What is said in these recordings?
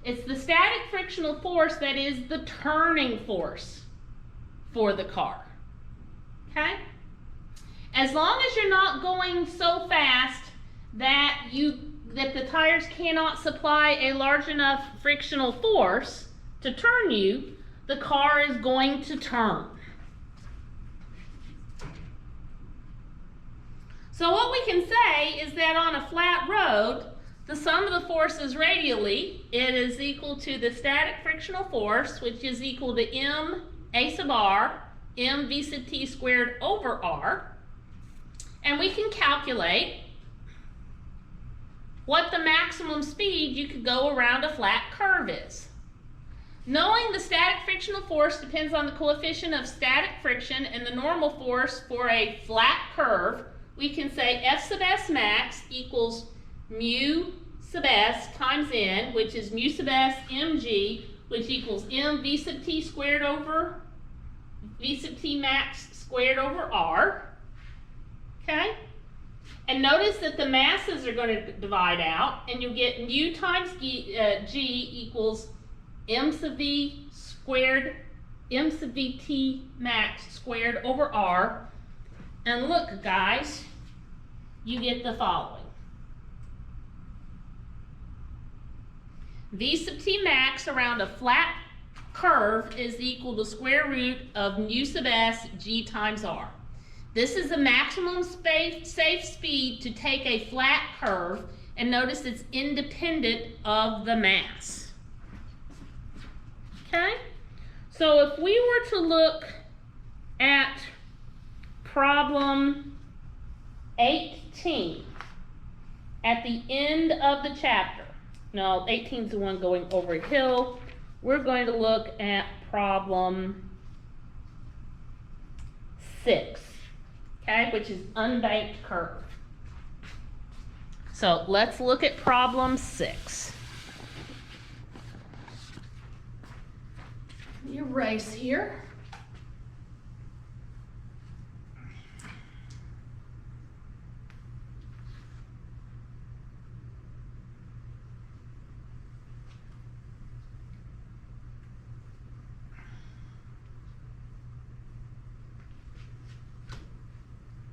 It's the static frictional force that is the turning force for the car. Okay? As long as you're not going so fast that the tires cannot supply a large enough frictional force to turn you, the car is going to turn. So what we can say is that on a flat road, the sum of the forces radially, it is equal to the static frictional force, which is equal to m a sub r, m v sub t squared over r. And we can calculate what the maximum speed you could go around a flat curve is. Knowing the static frictional force depends on the coefficient of static friction and the normal force for a flat curve, we can say F sub s max equals mu sub s times n, which is mu sub s mg, which equals m v sub t squared over v sub t max squared over r. Okay? And notice that the masses are going to divide out, and you'll get mu times g equals m sub v squared, m sub v t max squared over r. And look, guys, you get the following. V sub t max around a flat curve is equal to square root of mu sub s g times r. This is the maximum safe speed to take a flat curve, and notice it's independent of the mass. Okay? So if we were to look at problem 18 at the end of the chapter, no, 18 is the one going over a hill. We're going to look at problem 6, okay, which is unbanked curve. So let's look at problem 6. Erase here.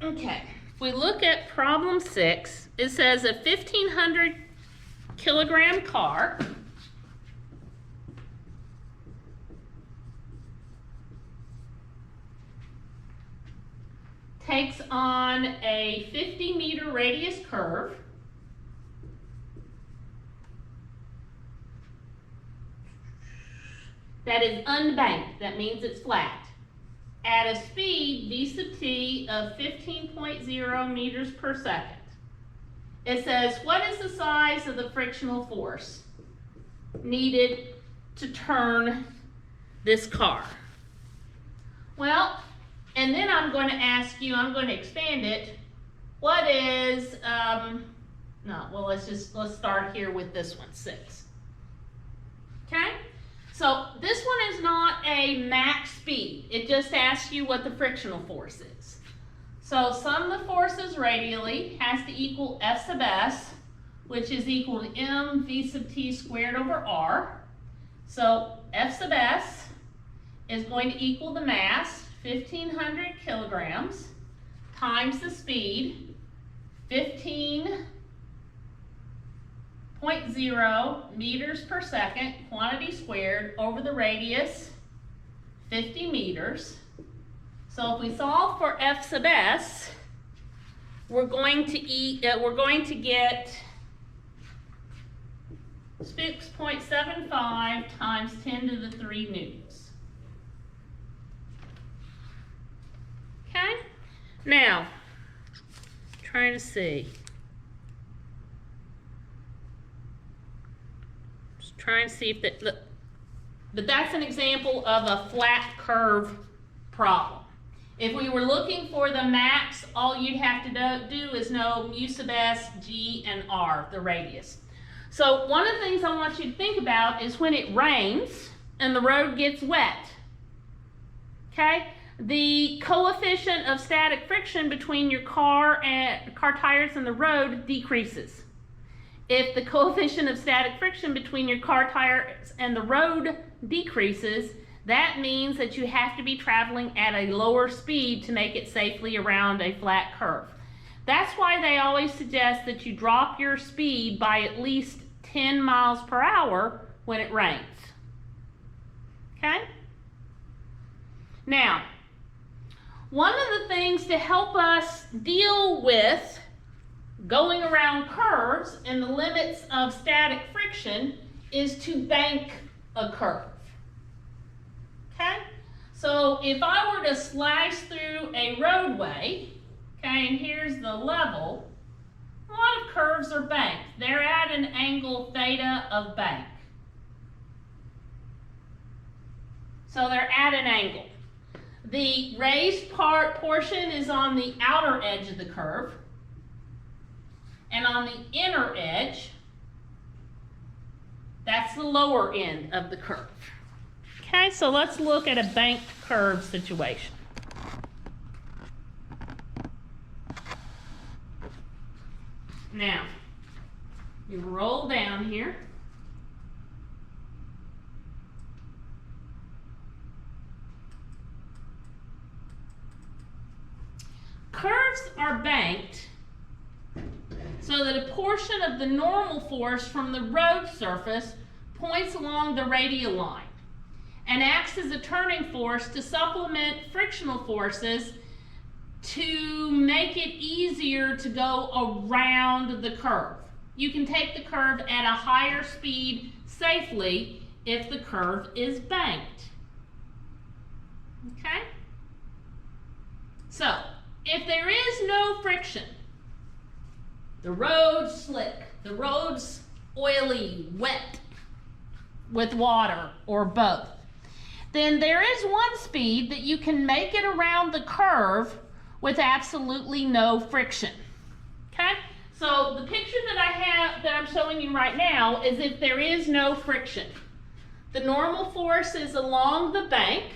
Okay, if we look at problem 6, it says a 1,500 kilogram car takes on a 50-meter radius curve that is unbanked. That means it's flat. At a speed v sub t of 15.0 meters per second. It says, what is the size of the frictional force needed to turn this car? Well, and then I'm going to ask you, I'm going to expand it. What is, let's start here with this one, 6. Okay? So this one is not a max speed. It just asks you what the frictional force is. So sum of the forces radially has to equal F sub s, which is equal to m v sub t squared over r. So F sub s is going to equal the mass, 1,500 kilograms, times the speed, 15.0 meters per second, quantity squared, over the radius, 50 meters. So if we solve for F sub s, we're going to get 6.75 times 10 to the 3 newtons. Okay? Now, trying to see. Trying to see if but that's an example of a flat curve problem. If we were looking for the max, all you'd have to do is know mu sub s, g, and r, the radius. So one of the things I want you to think about is when it rains and the road gets wet. Okay? The coefficient of static friction between your car tires and the road decreases. If the coefficient of static friction between your car tires and the road decreases, that means that you have to be traveling at a lower speed to make it safely around a flat curve. That's why they always suggest that you drop your speed by at least 10 miles per hour when it rains. Okay? Now, one of the things to help us deal with going around curves and the limits of static friction is to bank a curve. Okay? So if I were to slice through a roadway, okay, and here's the level, a lot of curves are banked. They're at an angle theta of bank. So they're at an angle. The raised portion is on the outer edge of the curve. And on the inner edge, that's the lower end of the curve. Okay, so let's look at a banked curve situation. Now, you roll down here. Curves are banked so that a portion of the normal force from the road surface points along the radial line and acts as a turning force to supplement frictional forces to make it easier to go around the curve. You can take the curve at a higher speed safely if the curve is banked. Okay? So, if there is no friction, the road's slick, the road's oily, wet with water, or both, then there is one speed that you can make it around the curve with absolutely no friction. Okay? So the picture that I'm showing you right now is if there is no friction. The normal force is along the bank.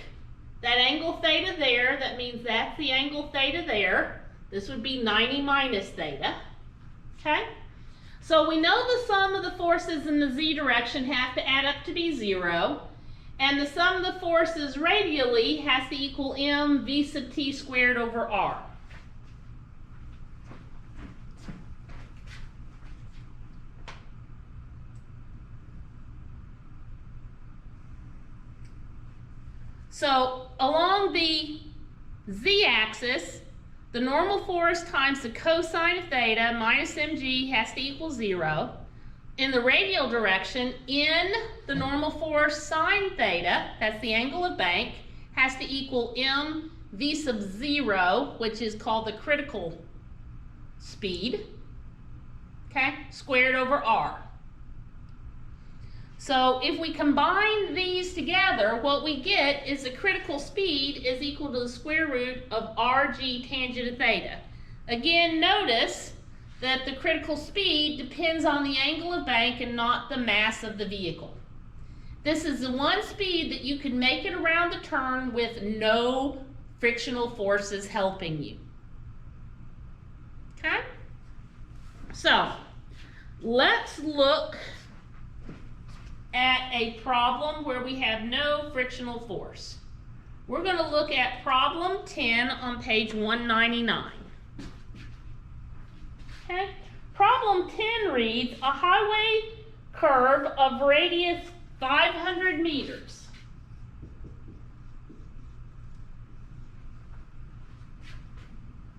That angle theta there, that means that's the angle theta there. This would be 90 minus theta. Okay? So we know the sum of the forces in the z direction have to add up to be 0. And the sum of the forces radially has to equal m v sub t squared over r. So along the z-axis, the normal force times the cosine of theta minus mg has to equal 0. In the radial direction, in the normal force sine theta, that's the angle of bank, has to equal m v sub 0, which is called the critical speed, okay, squared over r. So if we combine these together, what we get is the critical speed is equal to the square root of rg tangent of theta. Again, notice that the critical speed depends on the angle of bank and not the mass of the vehicle. This is the one speed that you can make it around the turn with no frictional forces helping you. Okay? So, let's look at a problem where we have no frictional force. We're going to look at problem 10 on page 199. Okay. Problem 10 reads, a highway curve of radius 500 meters.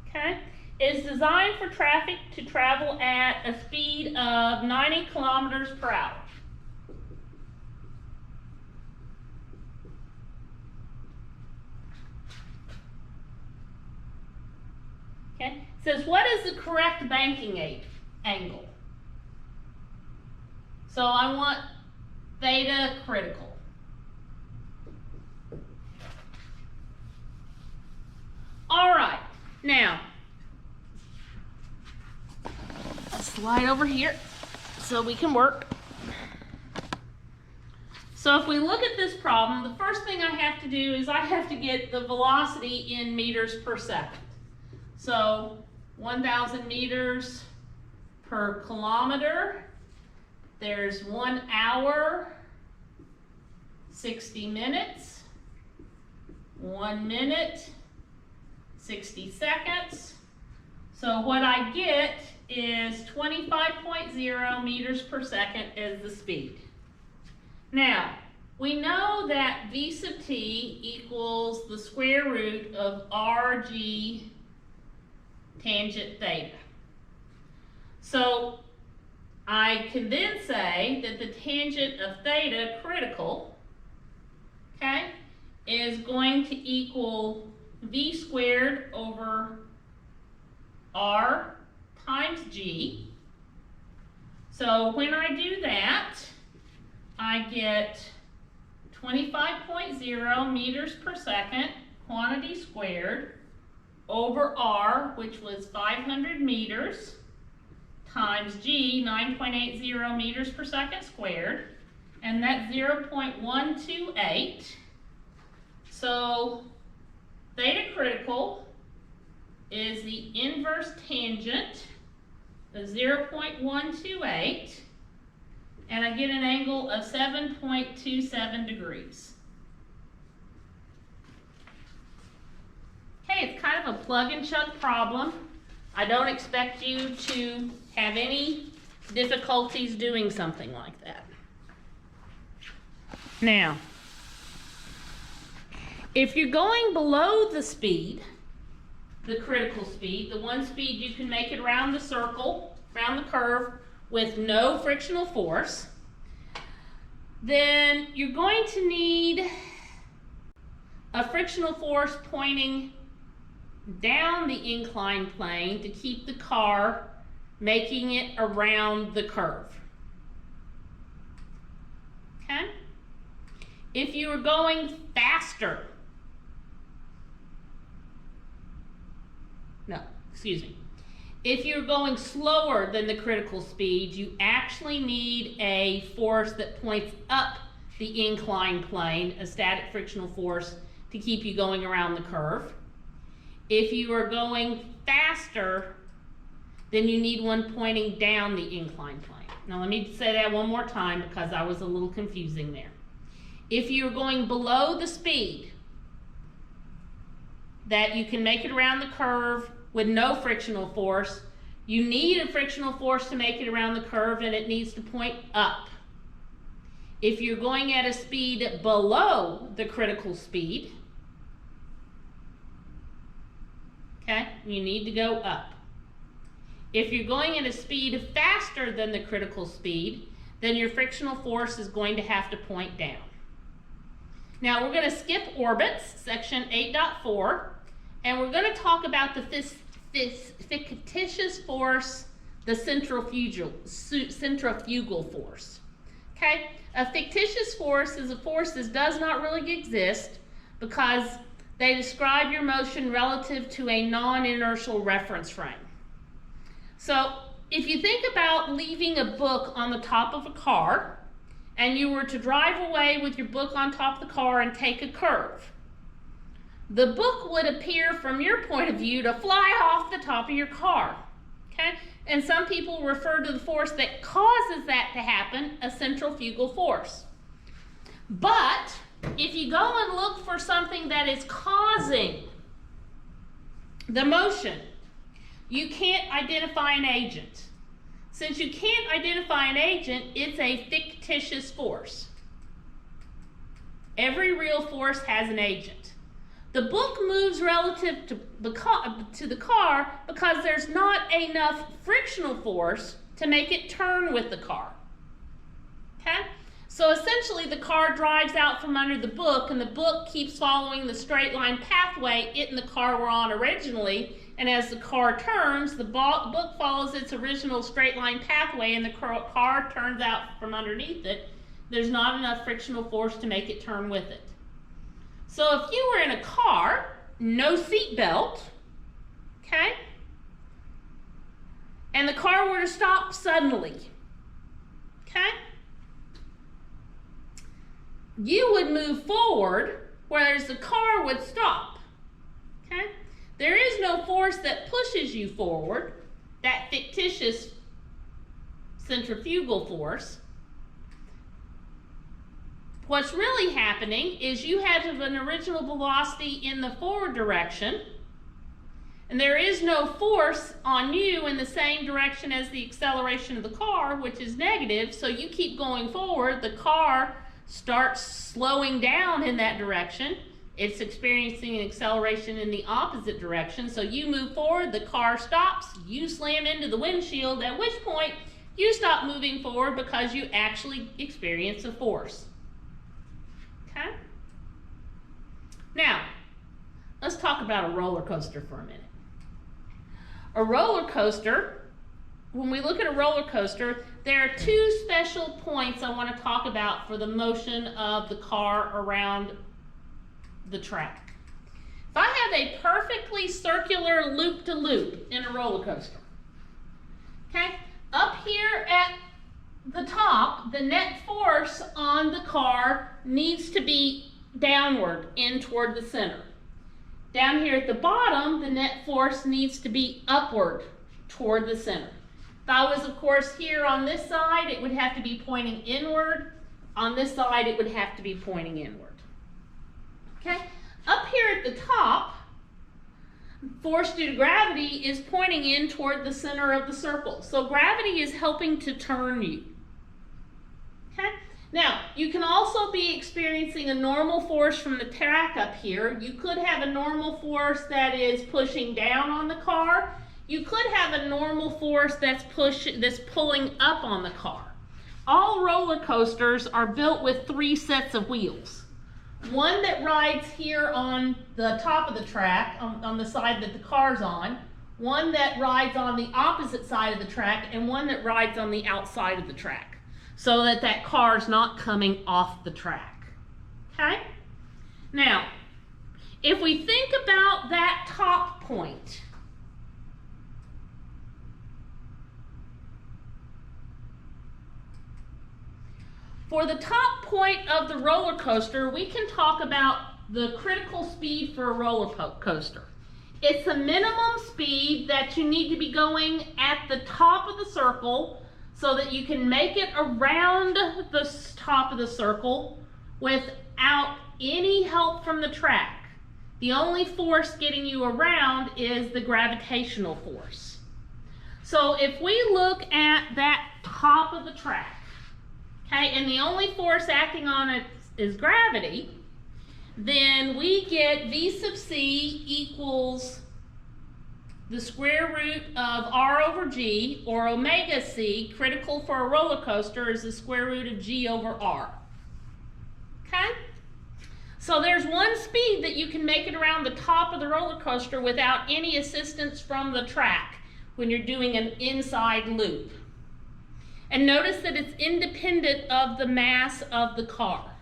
Okay, is designed for traffic to travel at a speed of 90 kilometers per hour. Okay, it says what is the correct banking angle? So I want theta critical. All right, now let's slide over here so we can work. So if we look at this problem, the first thing I have to do is I have to get the velocity in meters per second. So 1,000 meters per kilometer there's 1 hour, 60 minutes, 1 minute, 60 seconds. So what I get is 25.0 meters per second is the speed. Now, we know that v sub t equals the square root of rg tangent theta. So I can then say that the tangent of theta critical, okay, is going to equal v squared over r times g. So when I do that, I get 25.0 meters per second quantity squared over r, which was 500 meters, times g, 9.80 meters per second squared, and that's 0.128. So theta critical is the inverse tangent of 0.128, and I get an angle of 7.27 degrees. Okay, it's kind of a plug and chug problem. I don't expect you to have any difficulties doing something like that. Now, if you're going below the speed, the critical speed, the one speed you can make it around the circle, around the curve, with no frictional force, then you're going to need a frictional force pointing down the inclined plane to keep the car making it around the curve. Okay? If you were going faster, if you're going slower than the critical speed, you actually need a force that points up the inclined plane, a static frictional force, to keep you going around the curve. If you are going faster, then you need one pointing down the inclined plane. Now let me say that one more time because I was a little confusing there. If you're going below the speed that you can make it around the curve with no frictional force, you need a frictional force to make it around the curve, and it needs to point up. If you're going at a speed below the critical speed, okay, you need to go up. If you're going at a speed faster than the critical speed, then your frictional force is going to have to point down. Now we're going to skip orbits, section 8.4, and we're going to talk about the fictitious force, the centrifugal force. Okay? A fictitious force is a force that does not really exist because they describe your motion relative to a non-inertial reference frame. So if you think about leaving a book on the top of a car and you were to drive away with your book on top of the car and take a curve, the book would appear from your point of view to fly off the top of your car, okay? And some people refer to the force that causes that to happen a centrifugal force. But if you go and look for something that is causing the motion, you can't identify an agent. Since you can't identify an agent, it's a fictitious force. Every real force has an agent. The book moves relative to the car because there's not enough frictional force to make it turn with the car. Okay? So essentially the car drives out from under the book, and the book keeps following the straight line pathway it and the car were on originally, and as the car turns, the book follows its original straight line pathway and the car turns out from underneath it. There's not enough frictional force to make it turn with it. So if you were in a car, no seat belt, okay, and the car were to stop suddenly, okay, you would move forward, whereas the car would stop, okay? There is no force that pushes you forward, that fictitious centrifugal force, What's really happening is you have an original velocity in the forward direction, and there is no force on you in the same direction as the acceleration of the car, which is negative, so you keep going forward. The car starts slowing down in that direction. It's experiencing an acceleration in the opposite direction, so you move forward, the car stops, you slam into the windshield, at which point you stop moving forward because you actually experience a force. Okay? Now, let's talk about a roller coaster for a minute. A roller coaster, when we look at a roller coaster, there are two special points I want to talk about for the motion of the car around the track. If I have a perfectly circular loop-to-loop in a roller coaster, okay, up here at the top, the net force on the car needs to be downward in toward the center. Down here at the bottom, the net force needs to be upward toward the center. If I was, of course, here on this side, it would have to be pointing inward. On this side, it would have to be pointing inward. Okay? Up here at the top, force due to gravity is pointing in toward the center of the circle. So gravity is helping to turn you. Okay? Now, you can also be experiencing a normal force from the track up here. You could have a normal force that is pushing down on the car. You could have a normal force that's pulling up on the car. All roller coasters are built with 3 sets of wheels. One that rides here on the top of the track, on the side that the car's on, one that rides on the opposite side of the track, and one that rides on the outside of the track, so that that car's not coming off the track. Okay? Now, if we think about that top point, for the top point of the roller coaster, we can talk about the critical speed for a roller coaster. It's a minimum speed that you need to be going at the top of the circle so that you can make it around the top of the circle without any help from the track. The only force getting you around is the gravitational force. So if we look at that top of the track, okay, and the only force acting on it is gravity, then we get V sub c equals the square root of r over g, or omega c, critical for a roller coaster, is the square root of g over r. Okay? So there's one speed that you can make it around the top of the roller coaster without any assistance from the track when you're doing an inside loop. And notice that it's independent of the mass of the car.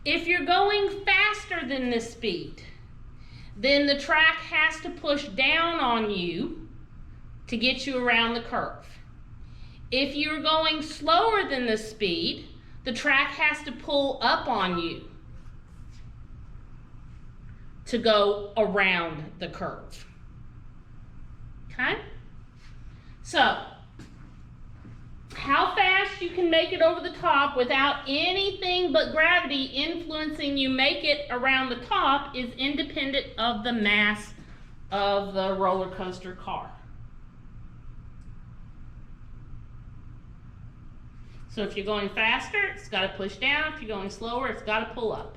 If you're going faster than this speed, then the track has to push down on you to get you around the curve. If you're going slower than this speed, the track has to pull up on you to go around the curve. Okay? So, how fast you can make it over the top without anything but gravity influencing you make it around the top is independent of the mass of the roller coaster car. So if you're going faster, it's got to push down. If you're going slower, it's got to pull up.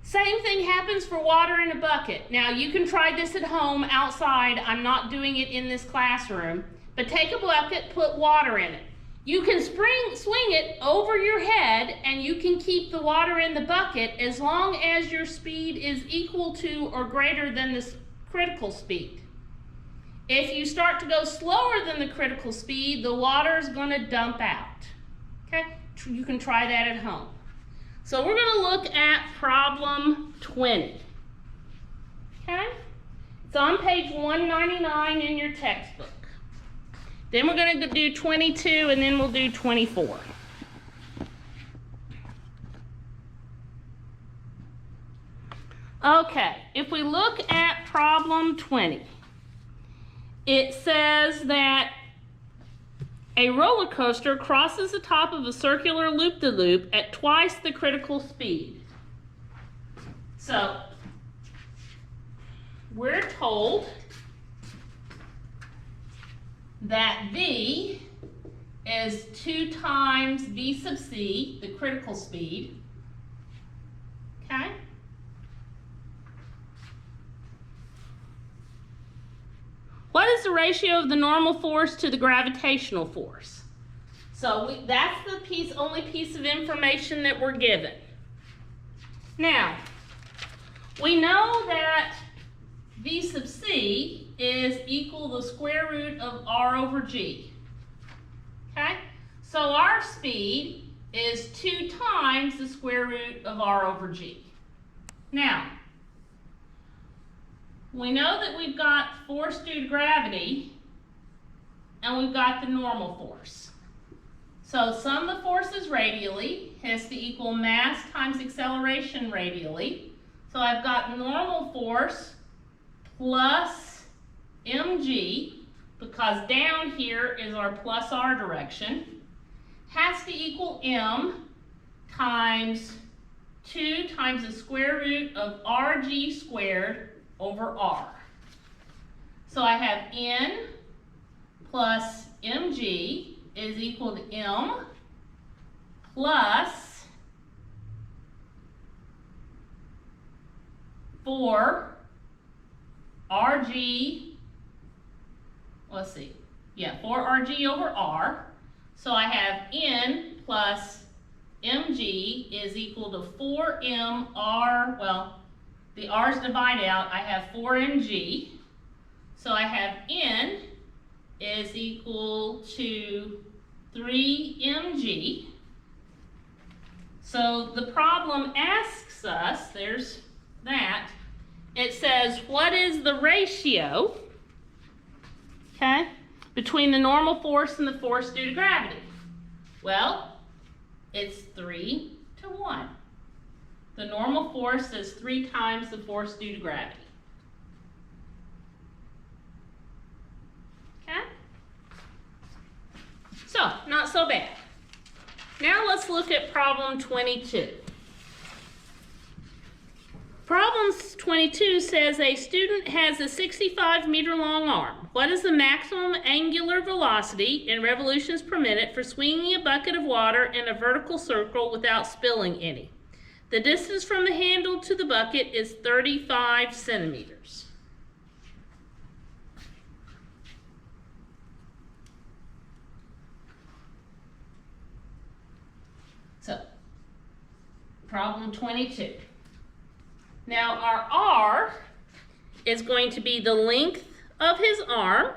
Same thing happens for water in a bucket. Now you can try this at home outside. I'm not doing it in this classroom. But take a bucket, put water in it. You can swing it over your head and you can keep the water in the bucket as long as your speed is equal to or greater than this critical speed. If you start to go slower than the critical speed, the water is going to dump out. Okay? You can try that at home. So we're going to look at problem 20. Okay? It's on page 199 in your textbook. Then we're going to do 22 and then we'll do 24. Okay, if we look at problem 20, it says that A roller coaster crosses the top of a circular loop-de-loop at twice the critical speed. So, we're told that V is 2 times V sub C, the critical speed. Okay? What is the ratio of the normal force to the gravitational force? So that's the only piece of information that we're given. Now, we know that V sub C is equal to the square root of R over G. Okay? So our speed is 2 times the square root of R over G. Now, we know that we've got force due to gravity, and we've got the normal force. So sum the forces radially has to equal mass times acceleration radially. So I've got normal force plus mg, because down here is our plus r direction, has to equal m times 2 times the square root of rg squared over r. So I have n plus mg is equal to m plus 4 rg, let's see, 4 rg over r. So I have n plus mg is equal to 4m r, well, the r's divide out, I have 4mg. So I have n is equal to 3mg. So the problem asks us, there's that, it says, what is the ratio, okay, between the normal force and the force due to gravity? Well, it's 3 to 1. The normal force is 3 times the force due to gravity. Okay? So, not so bad. Now let's look at problem 22. Problem 22 says a student has a 65-meter long arm. What is the maximum angular velocity in revolutions per minute for swinging a bucket of water in a vertical circle without spilling any? The distance from the handle to the bucket is 35 centimeters. So, problem 22. Now our R is going to be the length of his arm,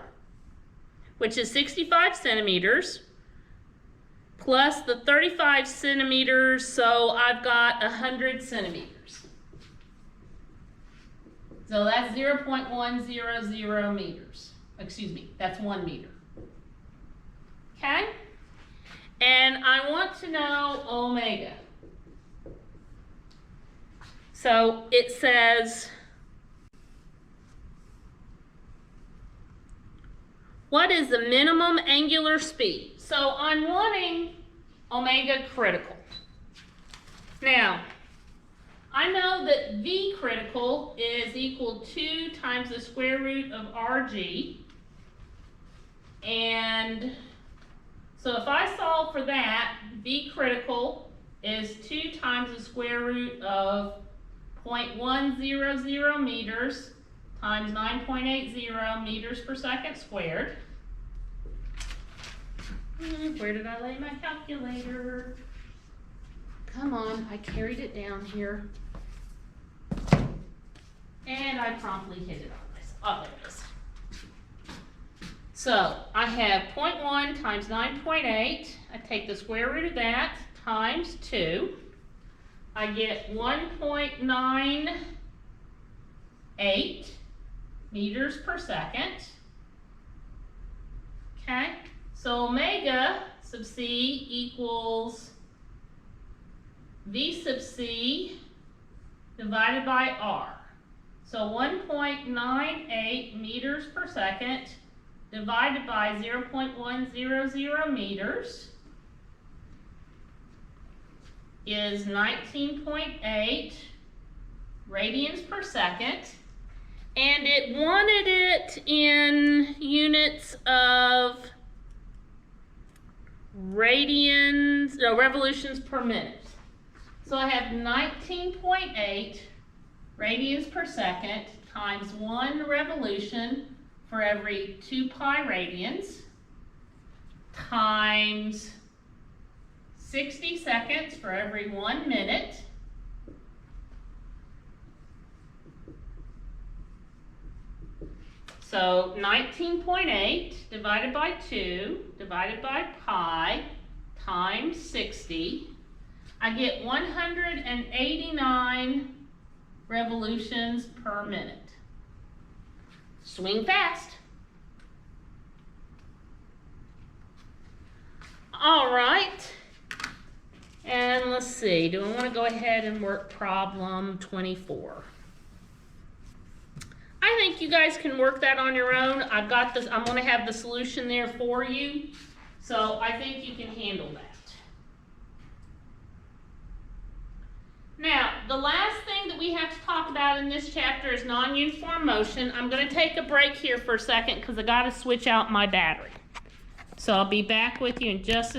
which is 65 centimeters, plus the 35 centimeters, so I've got 100 centimeters. So that's 0.100 meters. Excuse me, that's 1 meter. Okay? And I want to know omega. So it says, what is the minimum angular speed? So I'm wanting omega critical. Now, I know that V critical is equal to 2 times the square root of Rg. And so if I solve for that, V critical is 2 times the square root of 0.100 meters times 9.80 meters per second squared. Where did I lay my calculator? Come on, I carried it down here. And I promptly hit it on myself. Oh, there it is. So I have 0.1 times 9.8. I take the square root of that times 2. I get 1.98 meters per second. Okay, so omega sub c equals V sub c divided by r. So 1.98 meters per second divided by 0.100 meters is 19.8 radians per second. And it wanted it in units of revolutions per minute. So I have 19.8 radians per second times 1 revolution for every 2 pi radians times 60 seconds for every 1 minute. So 19.8 divided by 2 divided by pi times 60. I get 189 revolutions per minute. Swing fast. All right. And let's see, do I want to go ahead and work problem 24? I think you guys can work that on your own. I've got this, I'm going to have the solution there for you. So I think you can handle that. Now, the last thing that we have to talk about in this chapter is non-uniform motion. I'm going to take a break here for a second because I got to switch out my battery. So I'll be back with you in just a second.